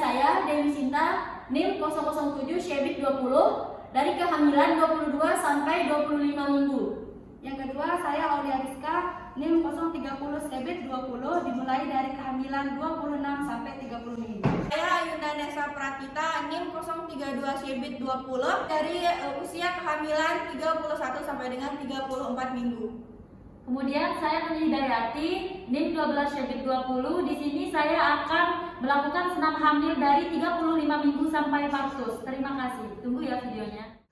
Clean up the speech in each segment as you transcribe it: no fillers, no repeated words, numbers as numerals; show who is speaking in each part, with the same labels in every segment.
Speaker 1: saya Dewi Sinta, NIM 007 Syebit 20 dari kehamilan 22 sampai 25 minggu.
Speaker 2: Yang kedua, saya Aulia Rizka, NIM 030 Syebit 20 dimulai dari kehamilan 26 sampai 30 minggu.
Speaker 3: Saya Ayunda Nesa Pratita, NIM 032 Syebit 20 dari usia kehamilan 31 sampai dengan 34 minggu.
Speaker 1: Kemudian saya Nuni Hidayati, NIM 12 Syebit 20. Di sini saya akan melakukan senam hamil dari 35 minggu sampai partus. Terima kasih. Tunggu ya videonya.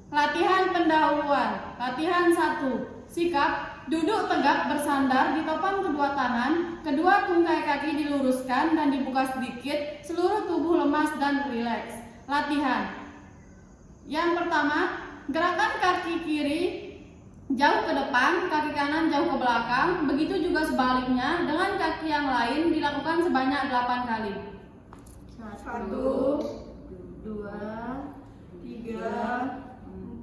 Speaker 4: Latihan pendahuluan. Latihan 1. Sikap duduk tegak bersandar di topan kedua tangan, kedua tungkai kaki diluruskan dan dibuka sedikit, seluruh tubuh lemas dan rileks. Latihan. Yang pertama, gerakan kaki kiri jauh ke depan, kaki kanan jauh ke belakang. Begitu juga sebaliknya dengan kaki yang lain dilakukan sebanyak 8 kali.
Speaker 3: 1, 2, 3,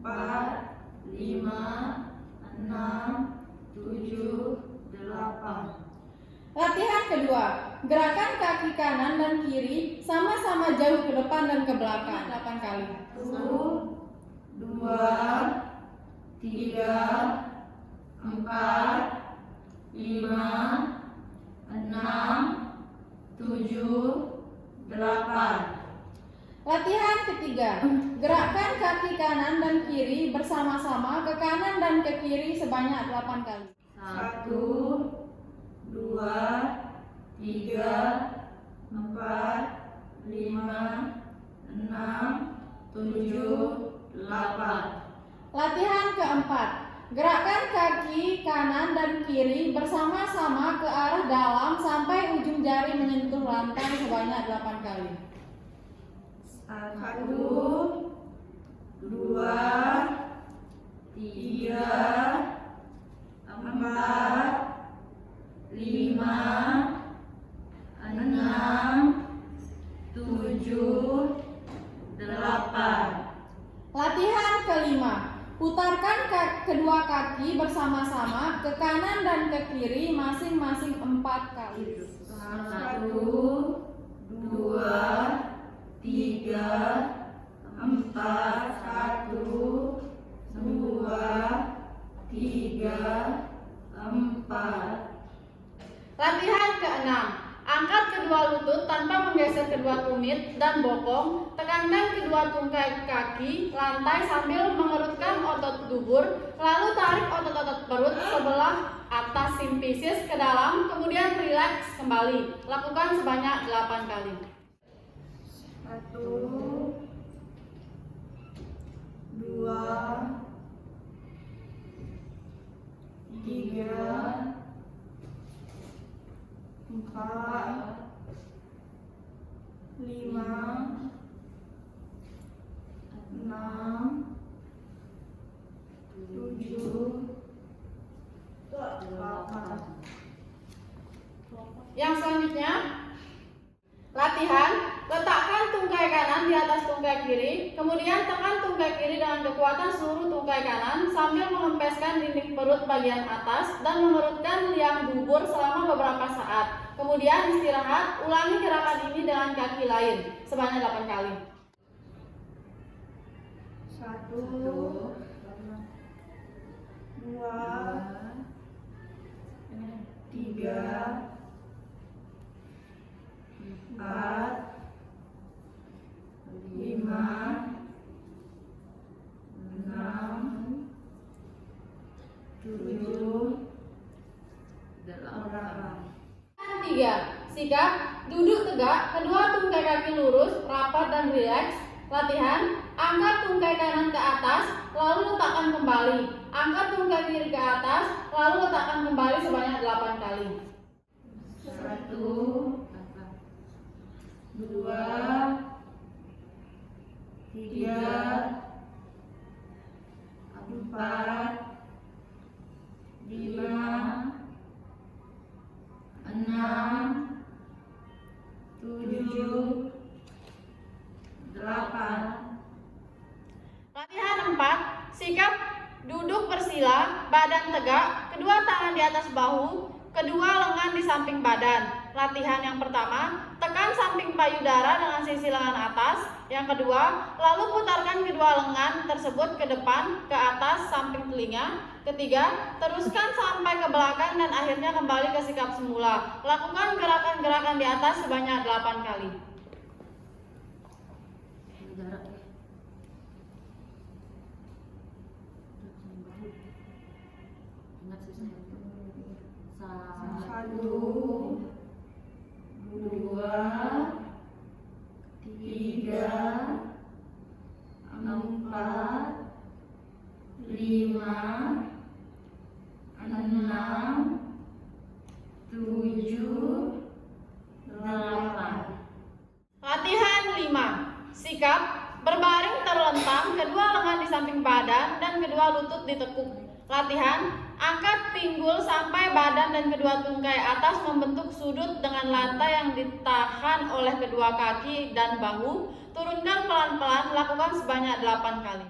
Speaker 3: 4, 5, 6, 7, 8.
Speaker 4: Latihan kedua, gerakan kaki kanan dan kiri sama-sama jauh ke depan dan ke belakang 8 kali.
Speaker 3: 1, 2, 3, 4, 5, 6, 7, 8.
Speaker 4: Latihan ketiga, gerakkan kaki kanan dan kiri bersama-sama ke kanan dan ke kiri sebanyak 8 kali.
Speaker 3: 1, 2, 3, 4, 5, 6, 7, 8.
Speaker 4: Latihan keempat, gerakkan kaki kanan dan kiri bersama-sama ke arah dalam sampai ujung jari menyentuh lantai sebanyak 8 kali.
Speaker 3: 1, 2, 3, 4, 5, 6, 7, 8.
Speaker 4: Latihan kelima, putarkan kedua kaki bersama-sama ke kanan dan ke kiri masing-masing 4 kali.
Speaker 3: 1, 2, 3, 4, 1, 2, 3, 4.
Speaker 4: Latihan keenam, angkat kedua lutut tanpa menggeser kedua tumit dan bokong. Tekankan kedua tungkai kaki lantai sambil mengerutkan otot dubur. Lalu tarik otot-otot perut sebelah atas simfisis ke dalam, kemudian rileks kembali. Lakukan sebanyak 8 kali.
Speaker 3: 1, 2, 3, 4, 5, 6, 7, 8.
Speaker 4: Yang selanjutnya, latihan, letakkan tungkai kanan di atas tungkai kiri, kemudian tekan tungkai kiri dengan kekuatan seluruh tungkai kanan sambil mengempeskan dinding perut bagian atas dan mengerutkan liang dubur selama beberapa saat. Kemudian istirahat, ulangi gerakan ini dengan kaki lain sebanyak 8 kali.
Speaker 3: 1, 2, 3, 4, 5, 6, 7, 8.
Speaker 4: 3. Sikap duduk tegak, kedua tungkai kaki lurus, rapat dan rileks. Latihan, angkat tungkai kanan ke atas, lalu letakkan kembali. Angkat tungkai kiri ke atas, lalu letakkan kembali sebanyak 8 kali.
Speaker 3: 1, 2, 3, 4, 5, 6, 7, 8.
Speaker 4: Latihan 4. Sikap duduk bersila, badan tegak, kedua tangan di atas bahu, kedua lengan di samping badan. Latihan yang pertama, tekan samping payudara dengan sisi lengan atas. Yang kedua, lalu putarkan kedua lengan tersebut ke depan, ke atas, samping telinga. Ketiga, teruskan sampai ke belakang dan akhirnya kembali ke sikap semula. Lakukan gerakan-gerakan di atas sebanyak 8 kali.
Speaker 3: Satu, dua, tiga, empat, lima, enam, tujuh, delapan.
Speaker 4: Latihan 5. Sikap berbaring terlentang, kedua lengan di samping badan dan kedua lutut ditekuk. Latihan, angkat pinggul sampai badan dan kedua tungkai atas membentuk sudut dengan lantai yang ditahan oleh kedua kaki dan bahu. Turunkan pelan-pelan, lakukan sebanyak 8 kali.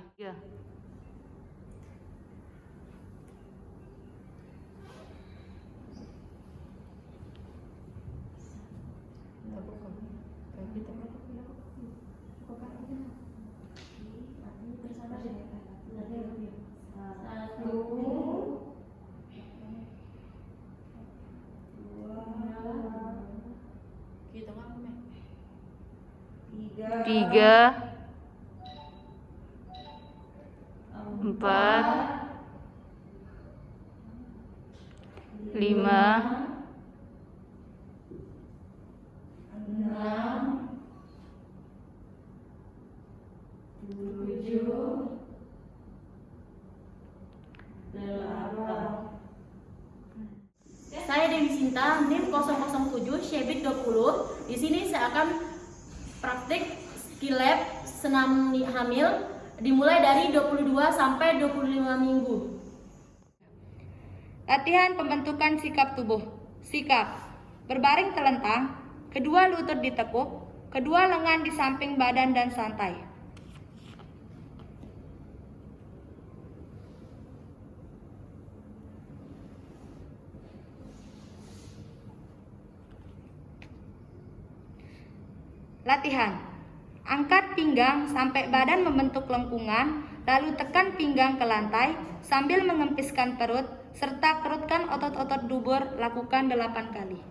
Speaker 1: Tiga, empat, lima,
Speaker 3: Enam, tujuh, delapan.
Speaker 1: Saya Dewi Sinta, NIM 007, Syebit 20. Di sini saya akan praktik skill lab senam hamil dimulai dari 22 sampai 25 minggu.
Speaker 2: Latihan pembentukan sikap tubuh. Sikap berbaring telentang, kedua lutut ditekuk, kedua lengan di samping badan dan santai. Latihan. Angkat pinggang sampai badan membentuk lengkungan, lalu tekan pinggang ke lantai sambil mengempiskan perut serta kerutkan otot-otot dubur. Lakukan 8 kali.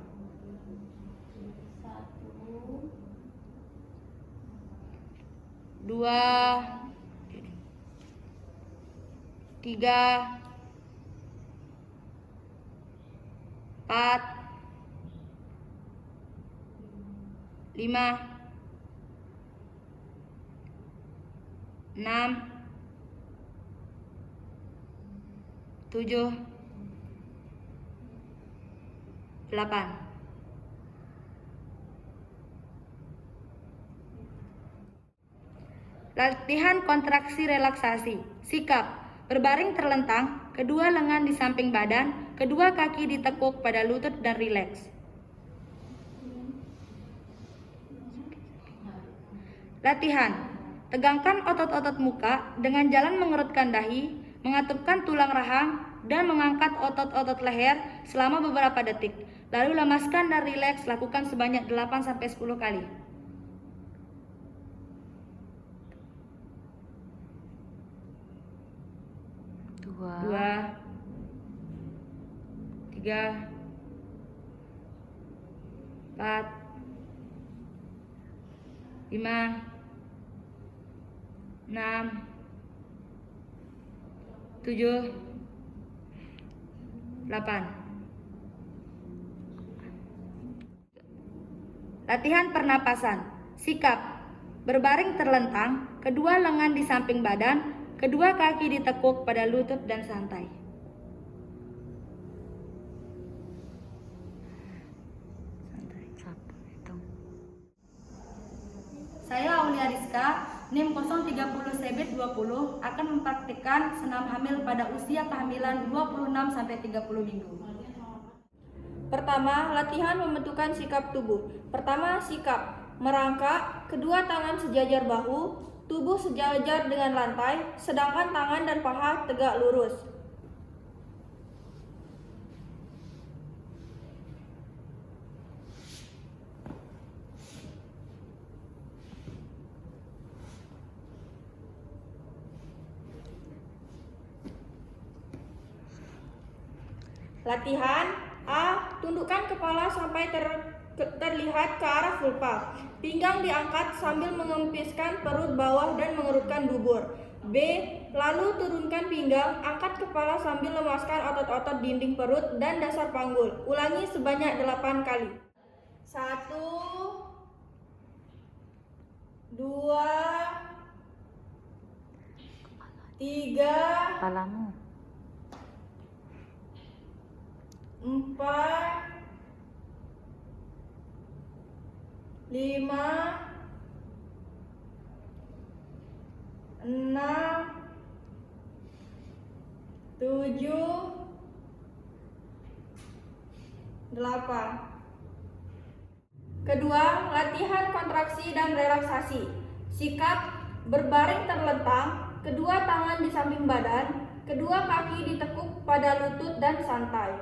Speaker 2: 2, 3, 4, 5, 6, 7, 8. Latihan kontraksi relaksasi. Sikap berbaring terlentang, kedua lengan di samping badan, kedua kaki ditekuk pada lutut dan rileks. Latihan. Tegangkan otot-otot muka dengan jalan mengerutkan dahi, mengatupkan tulang rahang, dan mengangkat otot-otot leher selama beberapa detik. Lalu lemaskan dan rileks, lakukan sebanyak 8-10 kali. 2, 3, 4, 5, 6, 7, 8. Latihan pernapasan. Sikap berbaring terlentang, kedua lengan di samping badan, kedua kaki ditekuk pada lutut dan santai. Saya Aulia Rizka, NIM 030 Sebit 20 akan mempraktikkan senam hamil pada usia kehamilan 26-30 minggu.
Speaker 3: Pertama, latihan membentukan sikap tubuh. Pertama, sikap merangkak, kedua tangan sejajar bahu, tubuh sejajar dengan lantai, sedangkan tangan dan paha tegak lurus. Latihan A. Tundukkan kepala sampai terlihat ke arah vulva. Pinggang diangkat sambil mengempiskan perut bawah dan mengerutkan dubur. B. Lalu turunkan pinggang, angkat kepala sambil lemaskan otot-otot dinding perut dan dasar panggul. Ulangi sebanyak 8 kali. 1, 2, 3,
Speaker 1: Kepalamu.
Speaker 3: 4, 5, 6, 7, 8. Kedua, latihan kontraksi dan relaksasi. Sikap berbaring terlentang, kedua tangan di samping badan, kedua kaki ditekuk pada lutut dan santai.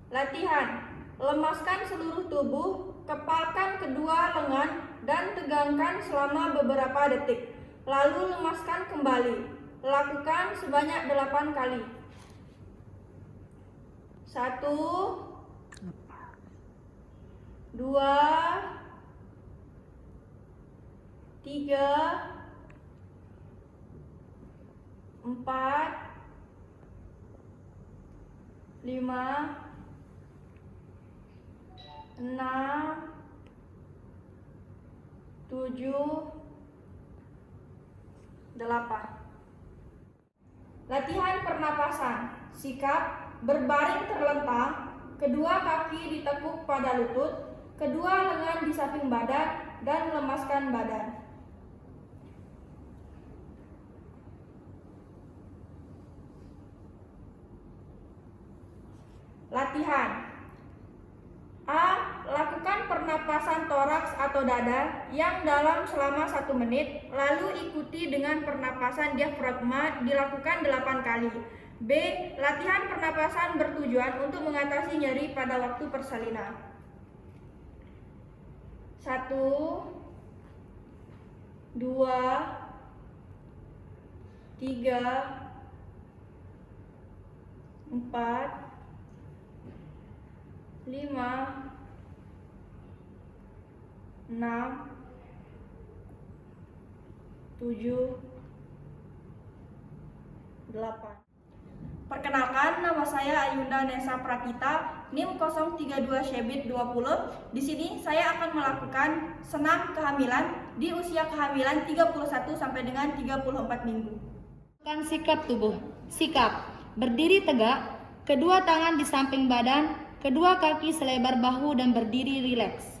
Speaker 3: Latihan. Lemaskan seluruh tubuh, kepalkan kedua lengan dan tegangkan selama beberapa detik. Lalu lemaskan kembali. Lakukan sebanyak 8 kali. 1, 2, 3, 4, 5, 6, 7, 8. Latihan pernapasan. Sikap berbaring terlentang, kedua kaki ditekuk pada lutut, kedua lengan di samping badan dan lemaskan badan. Latihan A. Lakukan pernapasan toraks atau dada yang dalam selama 1 menit, lalu ikuti dengan pernapasan diafragma dilakukan 8 kali. B. Latihan pernapasan bertujuan untuk mengatasi nyeri pada waktu persalinan. 1, 2, 3, 4, 5, 6, 7, 8. Perkenalkan, nama saya Ayunda Nesa Pratita, NIM 032 Syebit 20. Di sini saya akan melakukan senam kehamilan di usia kehamilan 31 sampai dengan 34 minggu.
Speaker 2: Lakukan sikap tubuh. Sikap berdiri tegak, kedua tangan di samping badan, kedua kaki selebar bahu dan berdiri rileks.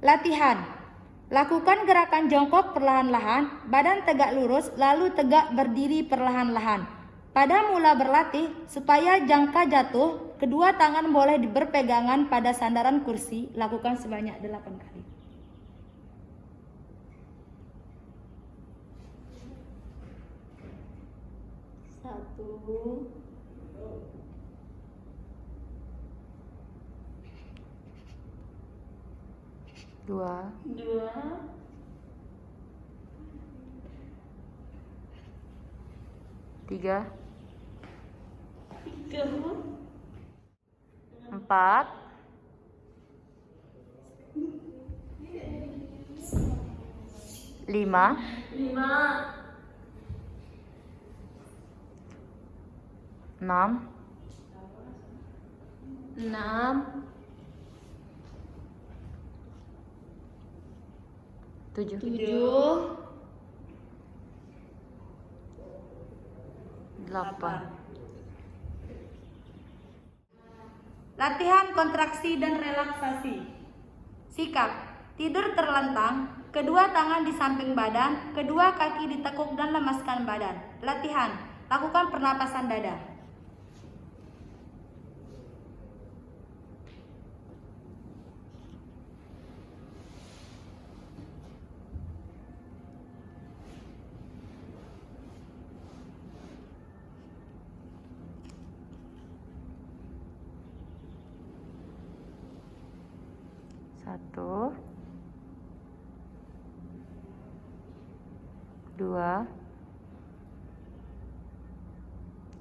Speaker 2: Latihan. Lakukan gerakan jongkok perlahan-lahan, badan tegak lurus, lalu tegak berdiri perlahan-lahan. Pada mula berlatih, supaya jangka jatuh, kedua tangan boleh berpegangan pada sandaran kursi, lakukan sebanyak 8 kali. Satu, 2, 3, 4, 5, 6, 7, 8. Latihan kontraksi dan relaksasi. Sikap tidur terlentang, kedua tangan di samping badan, kedua kaki ditekuk dan lemaskan badan. Latihan Lakukan pernapasan dada.
Speaker 5: Satu, dua,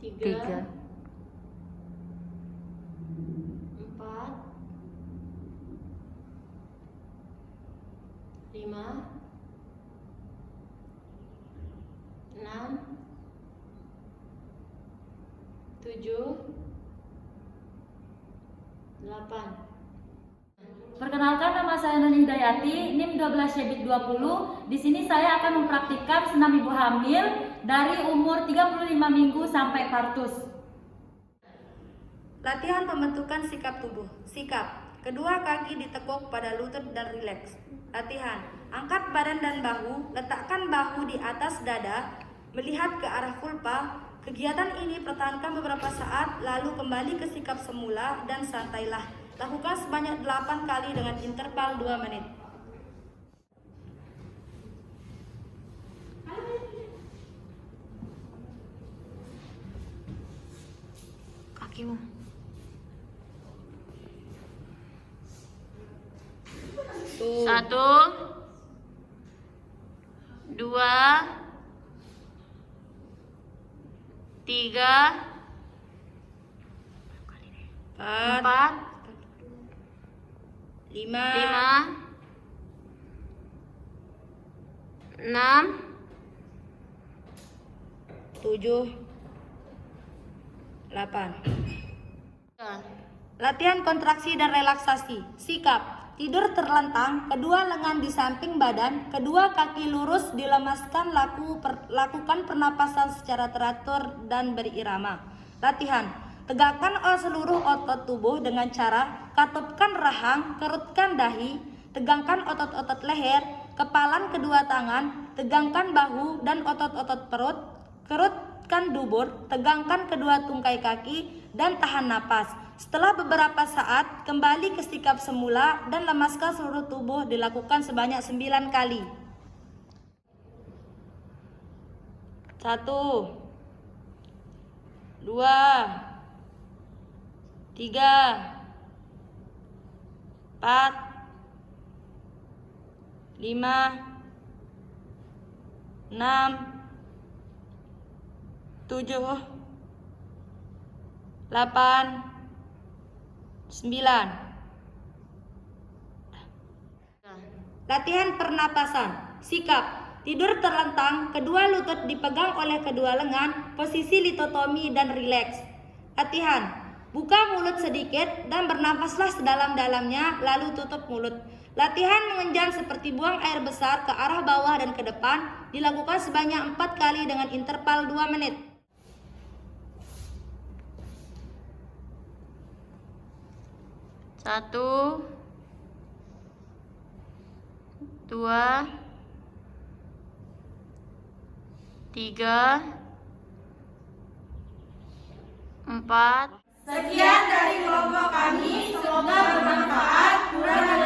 Speaker 5: tiga,
Speaker 6: 4, 5, 6, 7, 8.
Speaker 1: Perkenalkan, nama saya Nuni Hidayati, NIM 12 Syebit 20. Di sini saya akan mempraktikkan senam ibu hamil dari umur 35 minggu sampai partus.
Speaker 2: Latihan pembentukan sikap tubuh. Sikap. Kedua kaki ditekuk pada lutut dan rileks. Latihan. Angkat badan dan bahu, letakkan bahu di atas dada, melihat ke arah vulva. Kegiatan ini pertahankan beberapa saat, lalu kembali ke sikap semula dan santailah. Lakukan sebanyak 8 kali dengan interval 2 menit.
Speaker 5: kakimu. Satu, dua, tiga, empat,
Speaker 2: lima,
Speaker 5: enam,
Speaker 2: 7, 8. Latihan kontraksi dan relaksasi. Sikap. Tidur terlentang, kedua lengan di samping badan, kedua kaki lurus dilemaskan, lakukan pernapasan secara teratur dan berirama. Latihan. Tegakkan seluruh otot tubuh dengan cara katupkan rahang, kerutkan dahi, tegangkan otot-otot leher, kepalan kedua tangan, tegangkan bahu dan otot-otot perut, kerutkan dubur, tegangkan kedua tungkai kaki, dan tahan napas. Setelah beberapa saat, kembali ke sikap semula dan lemaskan seluruh tubuh, dilakukan sebanyak 9 kali. 1, 2, 3, 4, 5, 6, 7, 8, 9. Latihan pernapasan. Sikap. Tidur terlentang, kedua lutut dipegang oleh kedua lengan, posisi litotomi dan rileks. Latihan. Buka mulut sedikit dan bernafaslah sedalam-dalamnya, lalu tutup mulut. Latihan mengenjam seperti buang air besar ke arah bawah dan ke depan, dilakukan sebanyak 4 kali dengan interval 2 menit.
Speaker 5: Satu, dua, tiga, 4.
Speaker 3: Sekian dari kelompok kami, semoga bermanfaat. Kurang